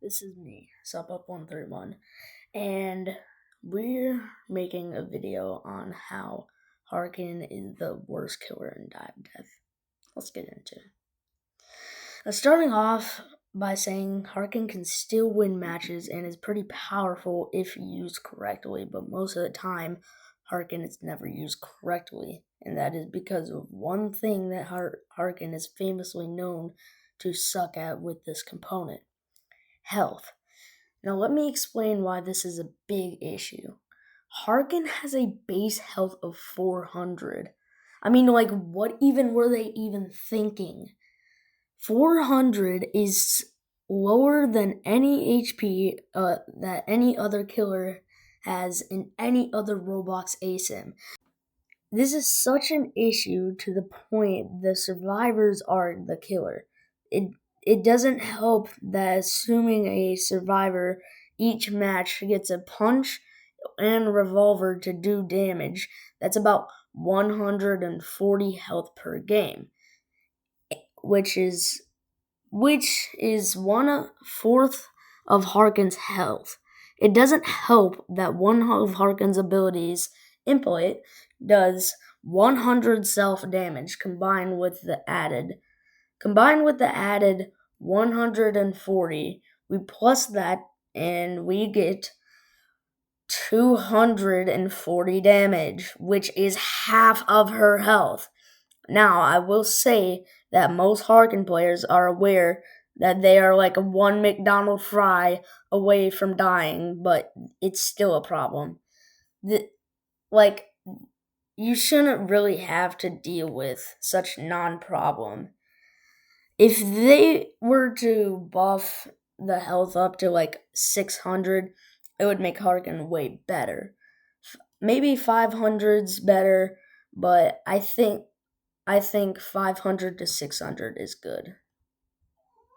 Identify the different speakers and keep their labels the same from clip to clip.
Speaker 1: This is me, SupUp131, and we're making a video on how Harken is the worst killer in Dive Death. Let's get into it. Starting off by saying Harken can still win matches and is pretty powerful if used correctly, but most of the time, Harken is never used correctly, and that is because of one thing that Harken is famously known to suck at with this component: health. Now, let me explain why this is a big issue. Harken has a base health of 400. What even were they even thinking? 400 is lower than any HP that any other killer has in any other Roblox ASIM. This is such an issue to the point the survivors are the killer. It doesn't help that assuming a survivor each match gets a punch and revolver to do damage, that's about 140 health per game, which is 1/4 of Harken's health. It doesn't help that one of Harken's abilities, Impulse, does 100 self damage combined with the added 140. We plus that and we get 240 damage, which is half of her health. Now, I will say that most Harken players are aware that they are like one McDonald's fry away from dying, but it's still a problem. You shouldn't really have to deal with such non-problem. If they were to buff the health up to 600, it would make Harken way better. Maybe 500's better, but I think 500 to 600 is good. At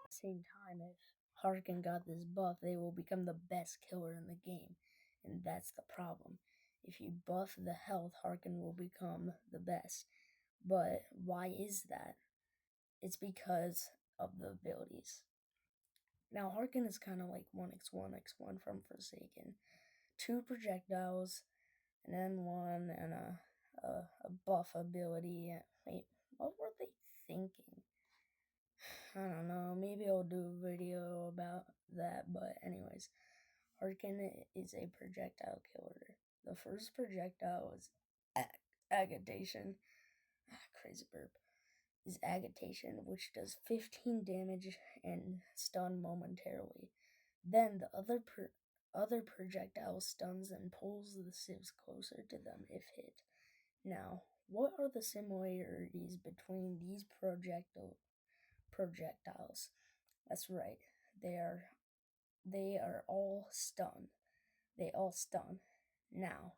Speaker 1: the same time, if Harken got this buff, they will become the best killer in the game, and that's the problem. If you buff the health, Harken will become the best. But why is that? It's because of the abilities. Now, Harken is kind of like 1x1x1 from Forsaken. 2 projectiles, and then 1 and a buff ability. Wait, what were they thinking? I don't know. Maybe I'll do a video about that. But anyways, Harken is a projectile killer. The first projectile is agitation. Crazy burp. Is agitation, which does 15 damage and stun momentarily. Then the other projectile stuns and pulls the civs closer to them if hit. Now, what are the similarities between these projectiles? That's right. They are all stun. They all stun. Now,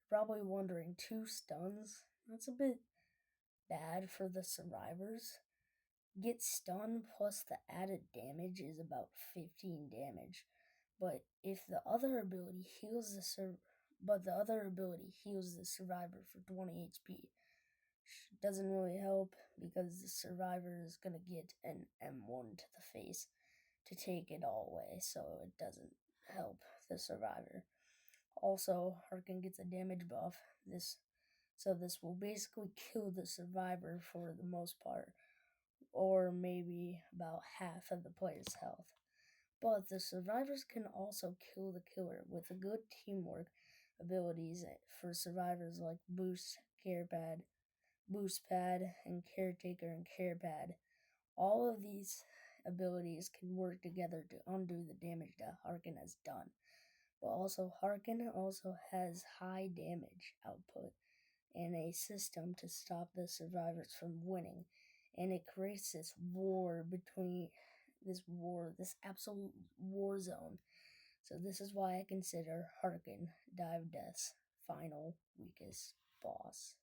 Speaker 1: probably wondering, 2 stuns? That's a bit bad for the survivors. Get stun plus the added damage is about 15 damage. But if the other ability heals the survivor for 20 HP, doesn't really help because the survivor is gonna get an M1 to the face to take it all away, so it doesn't help the survivor. Also, Harken gets a damage buff. This will basically kill the survivor for the most part, or maybe about half of the player's health. But the survivors can also kill the killer with good teamwork abilities for survivors like Boost Pad, and Caretaker and Care Pad. All of these abilities can work together to undo the damage that Harken has done. But also, Harken also has high damage output and a system to stop the survivors from winning. And it creates this absolute war zone. So this is why I consider Harken Dive Death's final weakest boss.